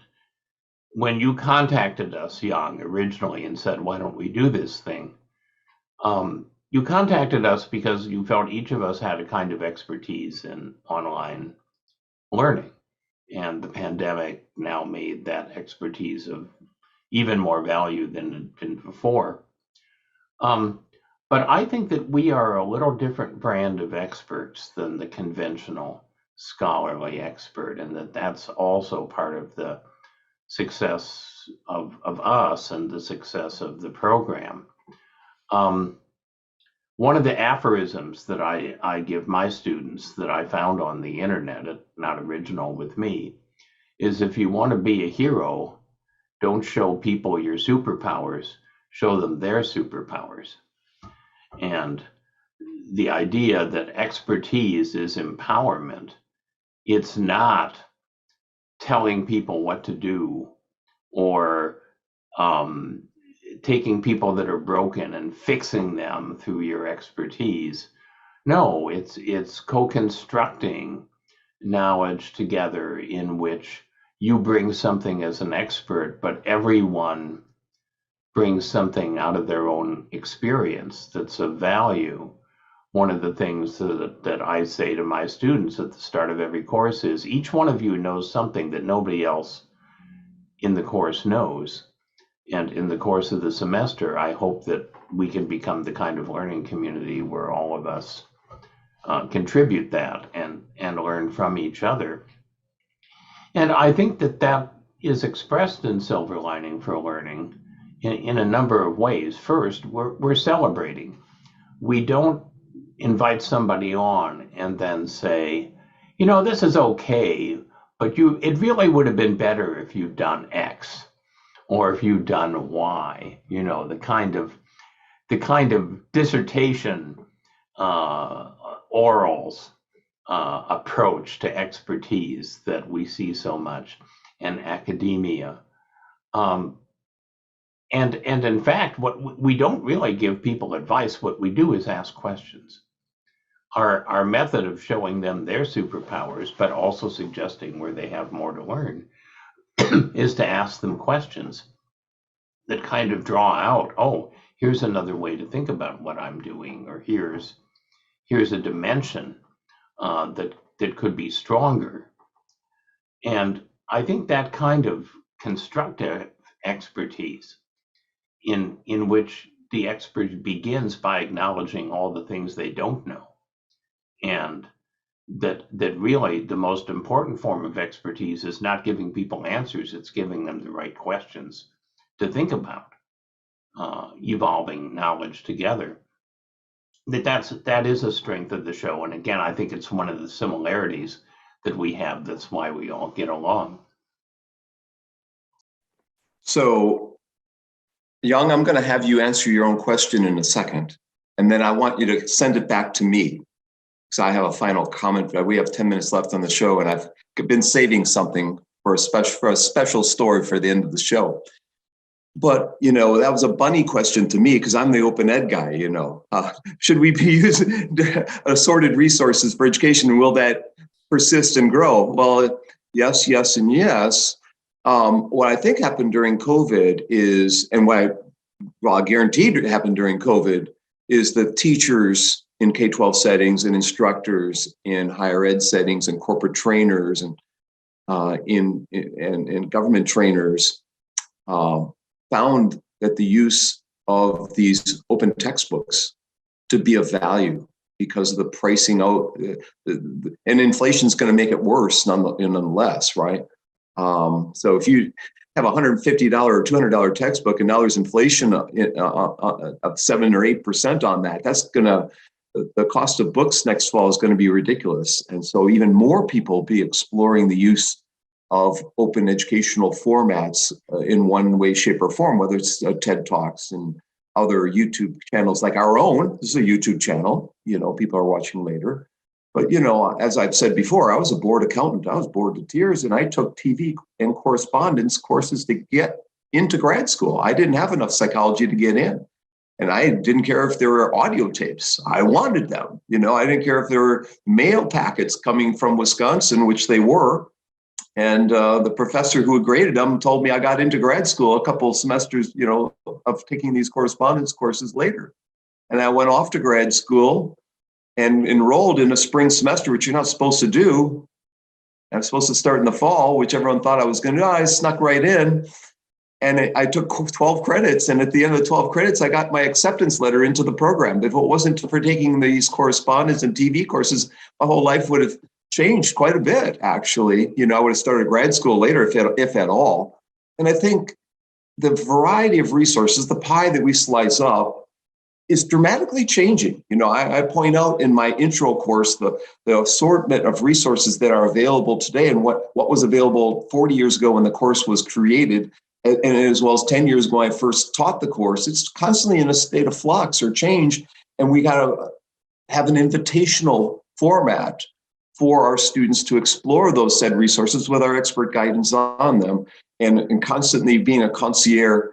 S2: when you contacted us, Yong, originally and said, why don't we do this thing? You contacted us because you felt each of us had a kind of expertise in online learning. And the pandemic now made that expertise of even more value than it had been before. But I think that we are a little different brand of experts than the conventional scholarly expert, and that's also part of the success of us and the success of the program. One of the aphorisms that I give my students that I found on the internet, not original with me, is if you want to be a hero, don't show people your superpowers, show them their superpowers. And the idea that expertise is empowerment, it's not telling people what to do or taking people that are broken and fixing them through your expertise. No, it's co-constructing knowledge together in which you bring something as an expert, but everyone brings something out of their own experience that's of value. One of the things that I say to my students at the start of every course is each one of you knows something that nobody else in the course knows. And in the course of the semester, I hope that we can become the kind of learning community where all of us contribute that and learn from each other. And I think that is expressed in Silver Lining for Learning in a number of ways. First, we're celebrating. We don't invite somebody on and then say, this is okay, but it really would have been better if you'd done X or if you'd done Y, the kind of dissertation orals approach to expertise that we see so much in academia. And in fact, what we don't really give people advice. What we do is ask questions. Our method of showing them their superpowers, but also suggesting where they have more to learn, is to ask them questions that kind of draw out, oh, here's another way to think about what I'm doing, or here's a dimension that that could be stronger. And I think that kind of constructive expertise in which the expert begins by acknowledging all the things they don't know, and that really the most important form of expertise is not giving people answers, it's giving them the right questions to think about, evolving knowledge together. That is a strength of the show. And again, I think it's one of the similarities that we have. That's why we all get along.
S3: So, Yong, I'm going to have you answer your own question in a second. And then I want you to send it back to me, because I have a final comment. We have 10 minutes left on the show, and I've been saving something for a special story for the end of the show. But, that was a bunny question to me, because I'm the open ed guy, should we be using assorted resources for education, and will that persist and grow? Well, yes, and yes. What I think happened during COVID is, and I guaranteed it happened during COVID, is that teachers in K-12 settings and instructors in higher ed settings and corporate trainers and in government trainers found that the use of these open textbooks to be of value because of the pricing out, and inflation is going to make it worse nonetheless, right? So if you have a $150 or $200 textbook and now there's inflation of 7 or 8% on that, the cost of books next fall is going to be ridiculous. And so even more people be exploring the use of open educational formats in one way, shape, or form, whether it's TED Talks and other YouTube channels like our own. This is a YouTube channel, people are watching later. But, as I've said before, I was a bored accountant. I was bored to tears, and I took TV and correspondence courses to get into grad school. I didn't have enough psychology to get in. And I didn't care if there were audio tapes. I wanted them. I didn't care if there were mail packets coming from Wisconsin, which they were. And the professor who had graded them told me I got into grad school a couple of semesters, of taking these correspondence courses later. And I went off to grad school and enrolled in a spring semester, which you're not supposed to do. I'm supposed to start in the fall, which everyone thought I was going to do. I snuck right in. And I took 12 credits. And at the end of the 12 credits, I got my acceptance letter into the program. If it wasn't for taking these correspondence and TV courses, my whole life would have changed quite a bit, actually. I would have started grad school later, if at all. And I think the variety of resources, the pie that we slice up, is dramatically changing. I point out in my intro course the assortment of resources that are available today and what was available 40 years ago when the course was created, and as well as 10 years ago when I first taught the course. It's constantly in a state of flux or change, and we got to have an invitational format for our students to explore those said resources with our expert guidance on them, and constantly being a concierge,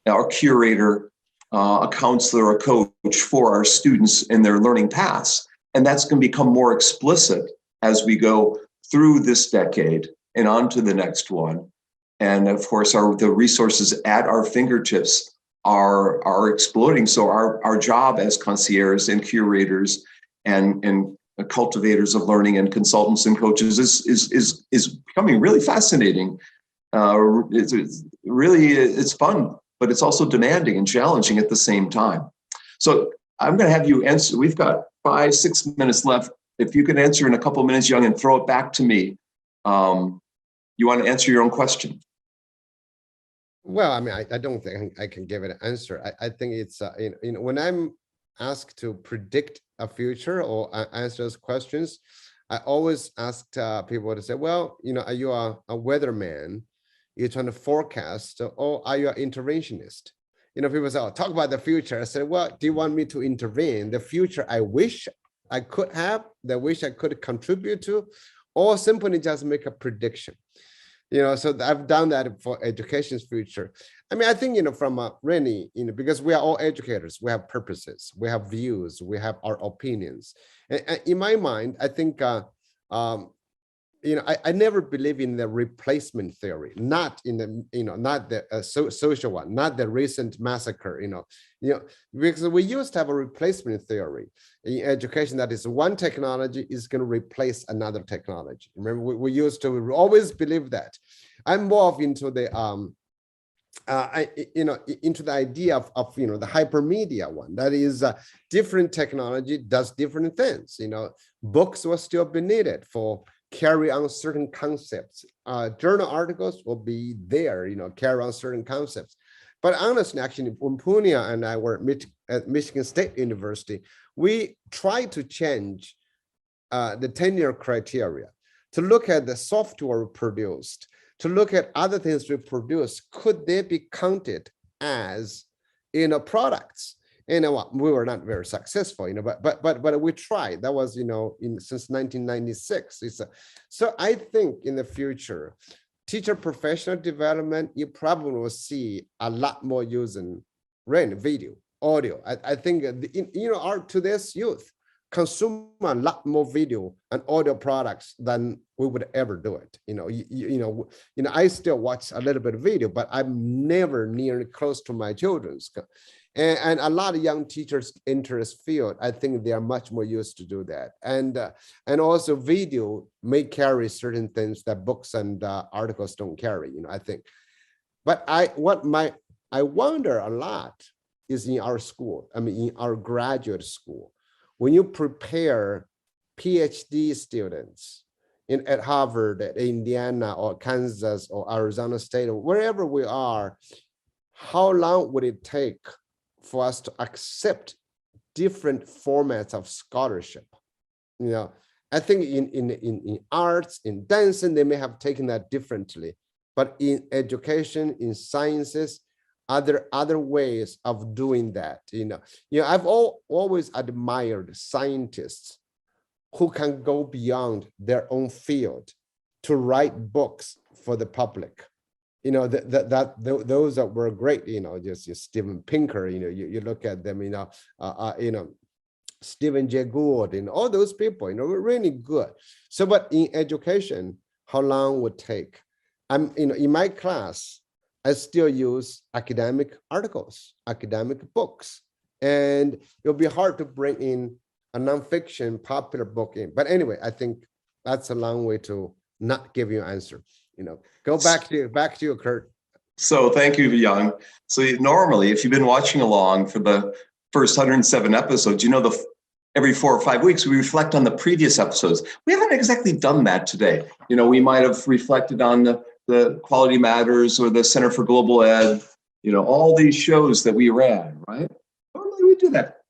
S3: or curator, a counselor, a coach for our students in their learning paths. And that's going to become more explicit as we go through this decade and on to the next one. And of course, the resources at our fingertips are exploding. So our job as concierges and curators and cultivators of learning and consultants and coaches is becoming really fascinating. It's fun, but it's also demanding and challenging at the same time. So I'm going to have you answer. We've got 5-6 minutes left. If you can answer in a couple of minutes, Yong, and throw it back to me. You want to answer your own question?
S1: Well, I mean, I don't think I can give it an answer. I think it's, when I'm asked to predict a future or answer those questions, I always ask people to say, well, are you a weatherman? You're trying to forecast, or are you an interventionist? People say, oh, talk about the future. I said, well, do you want me to intervene? The future I wish I could have, that wish I could contribute to, or simply just make a prediction? So I've done that for education's future. I mean, I think, from really, because we are all educators, we have purposes, we have views, we have our opinions. And in my mind, I think I never believe in the replacement theory, not in the, not the social one, not the recent massacre, because we used to have a replacement theory in education, that is one technology is going to replace another technology. Remember, we used to always believe that. I'm more into the into the idea of the hypermedia one. That is, different technology does different things. Books will still be needed for carry on certain concepts. Journal articles will be there, carry on certain concepts. But honestly, actually, when Punya and I were at Michigan State University, we tried to change the tenure criteria to look at the software produced, to look at other things we produce. Could they be counted as products? We were not very successful, but we tried. That was since 1996. So I think in the future, teacher professional development, you probably will see a lot more using video, audio. I think our today's youth consume a lot more video and audio products than we would ever do it. I still watch a little bit of video, but I'm never near close to my children's. And a lot of young teachers enter this field. I think they are much more used to do that. And also video may carry certain things that books and articles don't carry, I think. But I wonder a lot is in our school, in our graduate school, when you prepare PhD students at Harvard, at Indiana, or Kansas, or Arizona State, or wherever we are, how long would it take for us to accept different formats of scholarship? I think in arts, in dancing, they may have taken that differently, but in education, in sciences, other ways of doing that. I've always admired scientists who can go beyond their own field to write books for the public. Those that were great. Just Steven Pinker. You look at them. Stephen Jay Gould, and all those people. Were really good. So, but in education, how long would take? In my class, I still use academic articles, academic books, and it'll be hard to bring in a nonfiction popular book in. But anyway, I think that's a long way to not give you an answer. Go back to you, Curt.
S3: So thank you, Yong. So normally, if you've been watching along for the first 107 episodes, every 4 or 5 weeks, we reflect on the previous episodes. We haven't exactly done that today. We might have reflected on the Quality Matters or the Center for Global Ed, all these shows that we ran, right? Normally we do that.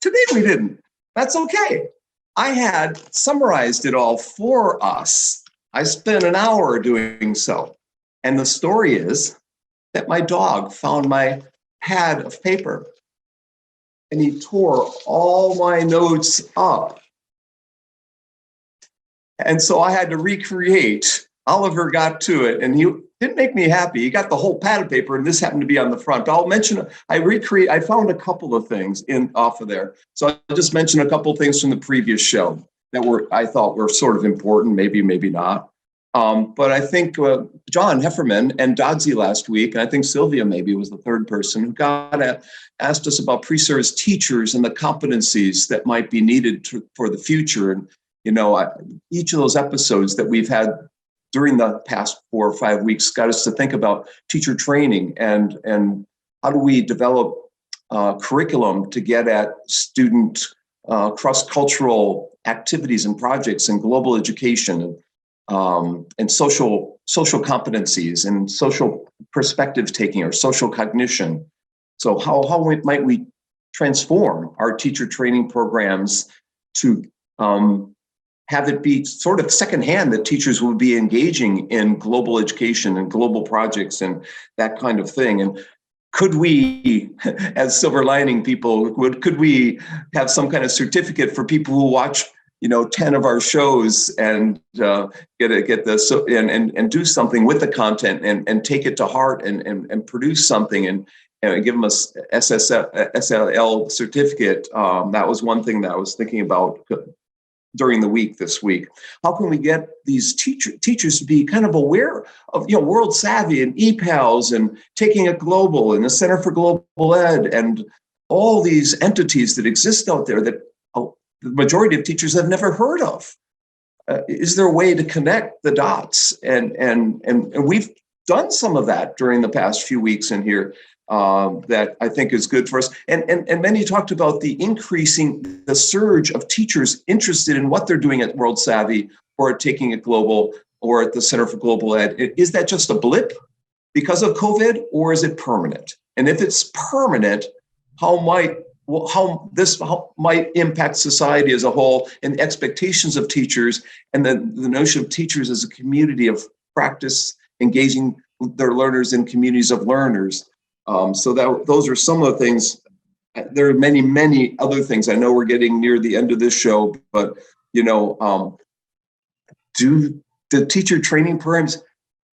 S3: Today we didn't. That's okay. I had summarized it all for us. I spent an hour doing so. And the story is that my dog found my pad of paper and he tore all my notes up. And so I had to recreate. Oliver got to it and he didn't make me happy. He got the whole pad of paper and this happened to be on the front. I'll mention, I found a couple of things off of there. So I'll just mention a couple of things from the previous show that I thought were sort of important, maybe not. But I think John Hefferman and Dodzy last week, and I think Sylvia maybe was the third person who asked us about pre-service teachers and the competencies that might be needed for the future. And, each of those episodes that we've had during the past 4 or 5 weeks got us to think about teacher training and how do we develop curriculum to get at student cross-cultural activities and projects and global education and social competencies and social perspective taking or social cognition. So how might we transform our teacher training programs to have it be sort of secondhand that teachers will be engaging in global education and global projects and that kind of thing? And could we, as silver lining people, could we have some kind of certificate for people who watch 10 of our shows and get this and do something with the content and take it to heart and produce something and give them a SSL certificate? That was one thing that I was thinking about. during the week this week. How can we get these teachers to be kind of aware of, World Savvy and EPALS and Taking It Global and the Center for Global Ed and all these entities that exist out there that the majority of teachers have never heard of? Is there a way to connect the dots? And we've done some of that during the past few weeks in here. That I think is good for us. And many talked about the surge of teachers interested in what they're doing at World Savvy or at Taking It Global or at the Center for Global Ed. Is that just a blip because of COVID, or is it permanent? And if it's permanent, how might impact society as a whole and expectations of teachers, and the notion of teachers as a community of practice, engaging their learners in communities of learners. So those are some of the things. There are many, many other things. I know we're getting near the end of this show, but do the teacher training programs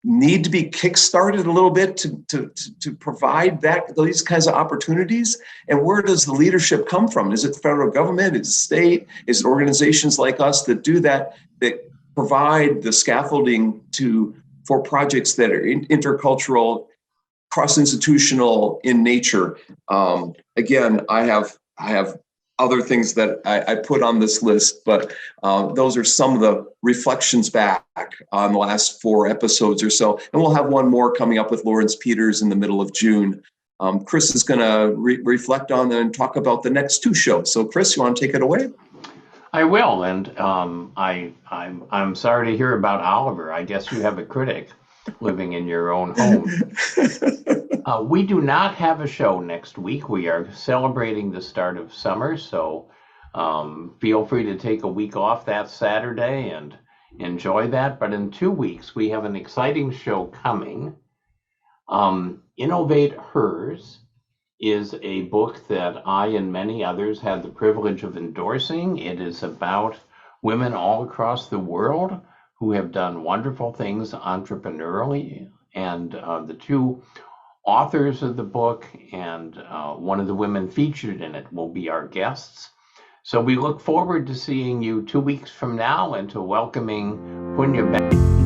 S3: need to be kickstarted a little bit to provide these kinds of opportunities? And where does the leadership come from? Is it the federal government? Is it state? Is it organizations like us that do that provide the scaffolding for projects that are intercultural, cross-institutional in nature? Again, I have other things that I put on this list, but those are some of the reflections back on the last 4 episodes or so. And we'll have one more coming up with Lawrence Peters in the middle of June. Chris is going to reflect on and talk about the next 2 shows. So Chris, you want to take it away?
S2: I will, and I'm sorry to hear about Oliver. I guess you have a critic living in your own home. We do not have a show next week. We are celebrating the start of summer, so feel free to take a week off that Saturday and enjoy that. But in 2 weeks, we have an exciting show coming. Innovate Hers is a book that I and many others had the privilege of endorsing. It is about women all across the world who have done wonderful things entrepreneurially. And the 2 authors of the book and one of the women featured in it will be our guests. So we look forward to seeing you 2 weeks from now and to welcoming Punya back.